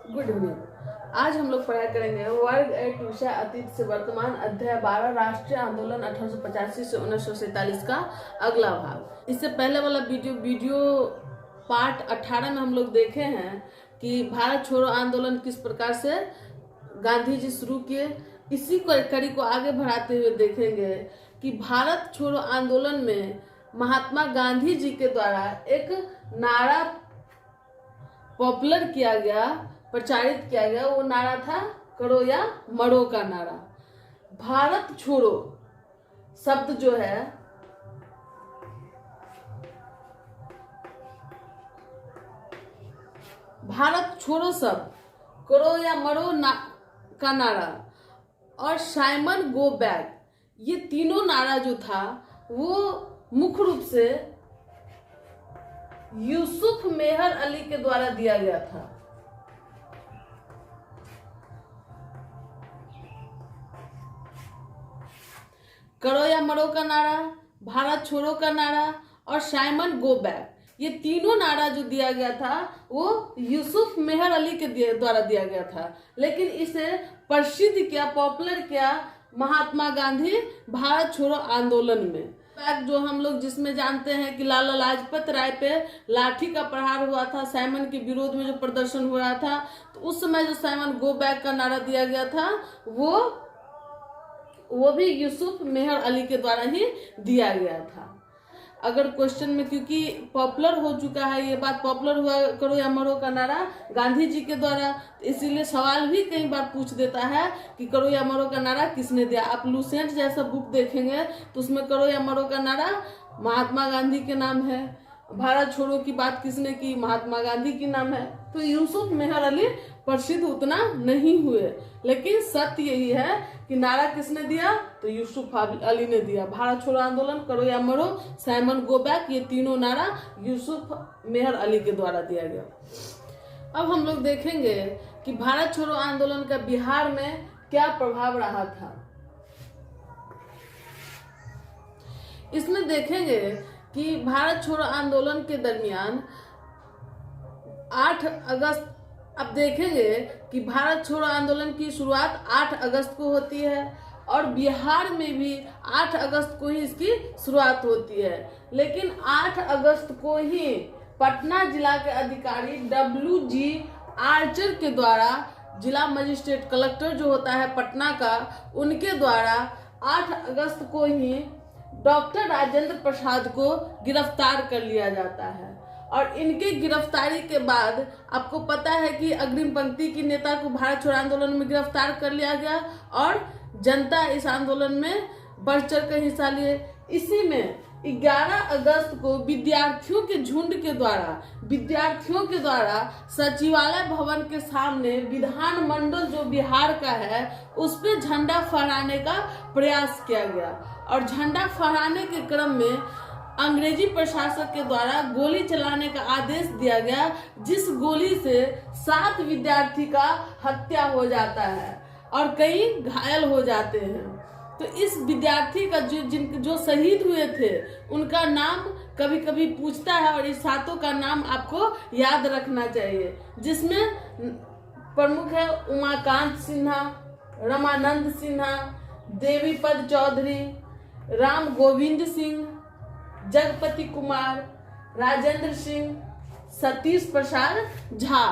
Good evening. आज हम लोग पढ़ाई करेंगे वर्ग 8 विषय अतीत से वर्तमान अध्याय 12 राष्ट्रीय आंदोलन 1885 से 1947 का अगला भाग। इससे पहले वाला वीडियो पार्ट 18 में हम लोग देखे हैं कि भारत छोड़ो आंदोलन किस प्रकार से गांधी जी शुरू किए। इसी कड़ी को आगे बढ़ाते हुए देखेंगे कि भारत छोड़ो आंदोलन में महात्मा गांधी जी के द्वारा एक नारा पॉपुलर किया गया, प्रचारित किया गया। वो नारा था करो या मरो का नारा। भारत छोड़ो शब्द जो है भारत छोड़ो शब्द, करो या मरो का नारा और साइमन गो बैक, ये तीनों नारा जो था वो मुख्य रूप से यूसुफ मेहर अली के द्वारा दिया गया था। करो या मरो का नारा, भारत छोड़ो का नारा और साइमन गो बैक, ये तीनों नारा जो दिया गया था वो यूसुफ मेहर अली के द्वारा दिया गया था। लेकिन इसे प्रसिद्ध किया, पॉपुलर किया महात्मा गांधी भारत छोड़ो आंदोलन में। जो हम लोग जिसमें जानते हैं कि लाला लाजपत राय पे लाठी का प्रहार हुआ था, साइमन के विरोध में जो प्रदर्शन हो रहा था, तो उस समय जो साइमन गो बैक का नारा दिया गया था वो भी यूसुफ मेहर अली के द्वारा ही दिया गया था। अगर क्वेश्चन में, क्योंकि पॉपुलर हो चुका है, ये बात पॉपुलर हुआ करो या मरो का नारा गांधी जी के द्वारा, इसीलिए सवाल भी कई बार पूछ देता है कि करो या मरो का नारा किसने दिया। आप लूसेंट जैसा बुक देखेंगे तो उसमें करो या मरो का नारा महात्मा गांधी के नाम है। भारत छोड़ो की बात किसने की, महात्मा गांधी की नाम है। तो यूसुफ मेहर अली प्रसिद्ध उतना नहीं हुए, लेकिन सत्य यही है कि नारा किसने दिया, तो यूसुफ अली ने दिया। भारत छोड़ो आंदोलन, करो या मरो, साइमन गो बैक, ये तीनों नारा यूसुफ मेहर अली के द्वारा दिया गया। अब हम लोग देखेंगे कि भारत छोड़ो आंदोलन का बिहार में क्या प्रभाव रहा था। इसमें देखेंगे कि भारत छोड़ो आंदोलन के दरमियान 8 अगस्त, अब देखेंगे कि भारत छोड़ो आंदोलन की शुरुआत 8 अगस्त को होती है और बिहार में भी 8 अगस्त को ही इसकी शुरुआत होती है। लेकिन 8 अगस्त को ही पटना जिला के अधिकारी WG आर्चर के द्वारा, जिला मजिस्ट्रेट कलेक्टर जो होता है पटना का, उनके द्वारा 8 अगस्त को ही डॉक्टर राजेंद्र प्रसाद को गिरफ्तार कर लिया जाता है। और इनके गिरफ्तारी के बाद आपको पता है कि अग्रिम पंक्ति की नेता को भारत छोड़ो आंदोलन में गिरफ्तार कर लिया गया और जनता इस आंदोलन में बढ़ चढ़ कर हिस्सा लिए। इसी में 11 अगस्त को विद्यार्थियों के द्वारा सचिवालय भवन के सामने विधानमंडल जो बिहार का है उस पे झंडा फहराने का प्रयास किया गया और झंडा फहराने के क्रम में अंग्रेजी प्रशासक के द्वारा गोली चलाने का आदेश दिया गया, जिस गोली से 7 विद्यार्थी का हत्या हो जाता है और कई घायल हो जाते हैं। तो इस विद्यार्थी का जो शहीद हुए थे उनका नाम कभी कभी पूछता है और इस 7 का नाम आपको याद रखना चाहिए, जिसमें प्रमुख है उमाकांत सिन्हा, रमानंद सिन्हा, देवीपद चौधरी, राम गोविंद सिंह, जगपति कुमार, राजेंद्र सिंह, सतीश प्रसाद झा।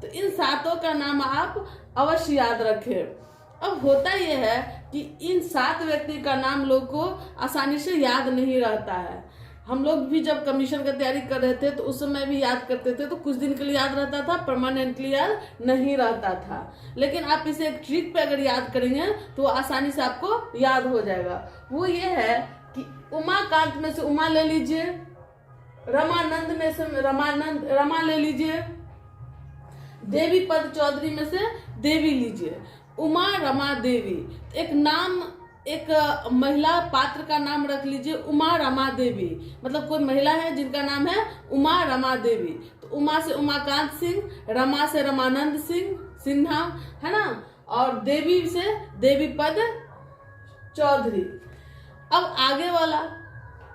तो इन 7 का नाम आप अवश्य याद रखें। अब होता यह है कि इन 7 व्यक्ति का नाम लोग को आसानी से याद नहीं रहता है। हम लोग भी जब कमीशन का तैयारी कर रहे थे तो उस समय भी याद करते थे, तो कुछ दिन के लिए याद रहता था, परमानेंटली याद नहीं रहता था। लेकिन आप इसे एक ट्रिक पे अगर याद करेंगे तो आसानी से आपको याद हो जाएगा। वो ये है कि उमाकांत में से उमा ले लीजिए, रमानंद में से रमा ले लीजिए, देवीपद चौधरी में से देवी लीजिए, उमा रमा देवी। एक महिला पात्र का नाम रख लीजिए उमा रमा देवी, मतलब कोई महिला है जिनका नाम है उमा रमा देवी। तो उमा से उमाकांत सिंह, रमा से रमानंद सिन्हा, है ना, और देवी से देवीपद चौधरी। अब आगे वाला,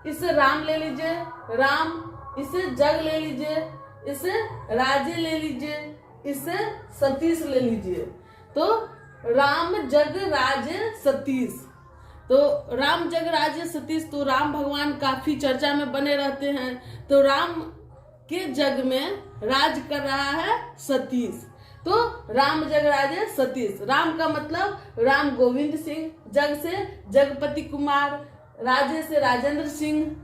इसे राम ले लीजिए, राम, इसे जग ले लीजिए, इसे राजे ले लीजिए, इससे सतीश ले लीजिए। तो राम जग राज सतीश, तो राम जग राज सतीश, तो राम भगवान काफी चर्चा में बने रहते हैं। तो राम के जग में राज कर रहा है सतीश, तो राम जग राज सतीश। राम का मतलब राम गोविंद सिंह, जग से जगपति कुमार, राजे से राजेंद्र सिंह,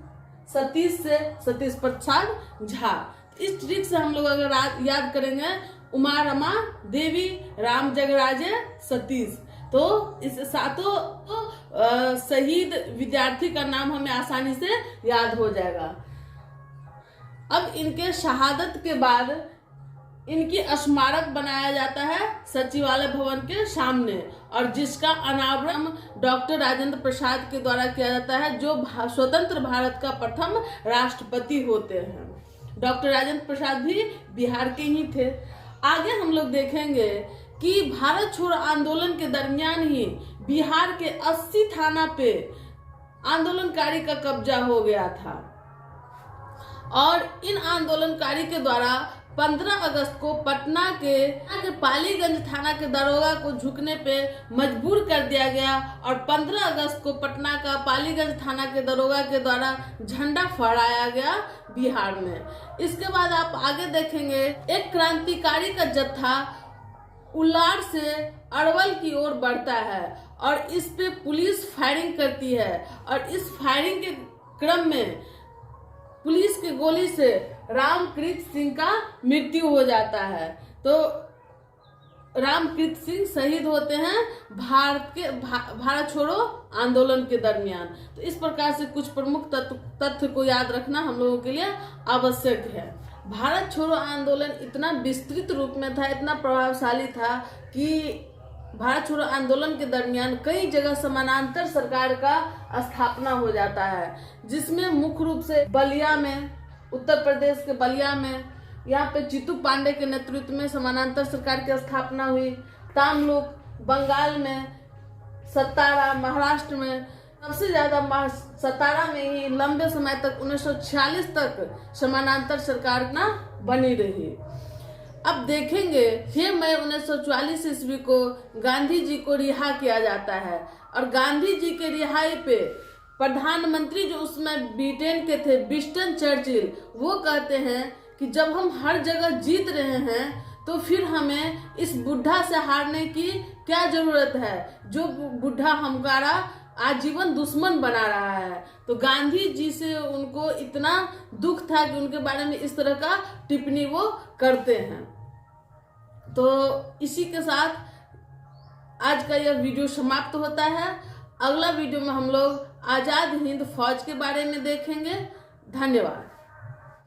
सतीश से सतीश प्रसाद झा। इस ट्रिक से हम लोग अगर याद करेंगे उमा रमा देवी राम जगराजे सतीश, तो इस सातों शहीद विद्यार्थी का नाम हमें आसानी से याद हो जाएगा। अब इनके शहादत के बाद इनकी स्मारक बनाया जाता है सचिवालय भवन के सामने, और जिसका अनावरण डॉक्टर राजेंद्र प्रसाद के द्वारा किया जाता है, जो स्वतंत्र भारत का प्रथम राष्ट्रपति होते हैं। डॉक्टर राजेंद्र प्रसाद भी बिहार के ही थे। आगे हम लोग देखेंगे कि भारत छोड़ो आंदोलन के दरमियान ही बिहार के 80 थाना पे आंदोलनकारी का कब्जा हो गया था, और इन आंदोलनकारी के द्वारा 15 अगस्त को पटना के पालीगंज थाना के दरोगा को झुकने पे मजबूर कर दिया गया, और 15 अगस्त को पटना का पालीगंज थाना के दरोगा के द्वारा झंडा फहराया गया बिहार में। इसके बाद आप आगे देखेंगे एक क्रांतिकारी का जत्था उलार से अरवल की ओर बढ़ता है, और इस पे पुलिस फायरिंग करती है, और इस फायरिंग के क्रम में पुलिस की गोली से रामकृत सिंह का मृत्यु हो जाता है। तो रामकृत सिंह शहीद होते हैं भारत छोड़ो आंदोलन के दरमियान। तो इस प्रकार से कुछ प्रमुख तथ्य को याद रखना हम लोगों के लिए आवश्यक है। भारत छोड़ो आंदोलन इतना विस्तृत रूप में था, इतना प्रभावशाली था कि भारत छोड़ो आंदोलन के दरमियान कई जगह समानांतर सरकार का स्थापना हो जाता है, जिसमें मुख्य रूप से बलिया में, उत्तर प्रदेश के बलिया में, यहाँ पे जीतू पांडे के नेतृत्व में समानांतर सरकार की स्थापना हुई। तामलुक बंगाल में, सतारा महाराष्ट्र में, सबसे ज्यादा सतारा में ही लंबे समय तक 1946 तक समानांतर सरकार ना बनी रही। अब देखेंगे 6 मई 1944 ईस्वी को गांधी जी को रिहा किया जाता है, और गांधी जी के रिहाई पे प्रधानमंत्री जो उसमें ब्रिटेन के थे विंस्टन चर्चिल, वो कहते हैं कि जब हम हर जगह जीत रहे हैं तो फिर हमें इस बुढ़ा से हारने की क्या जरूरत है, जो बुढ़ा हमारा आजीवन दुश्मन बना रहा है। तो गांधी जी से उनको इतना दुख था कि उनके बारे में इस तरह का टिप्पणी वो करते हैं। तो इसी के साथ आज का यह वीडियो समाप्त होता है। अगला वीडियो में हम लोग आजाद हिंद फौज के बारे में देखेंगे। धन्यवाद।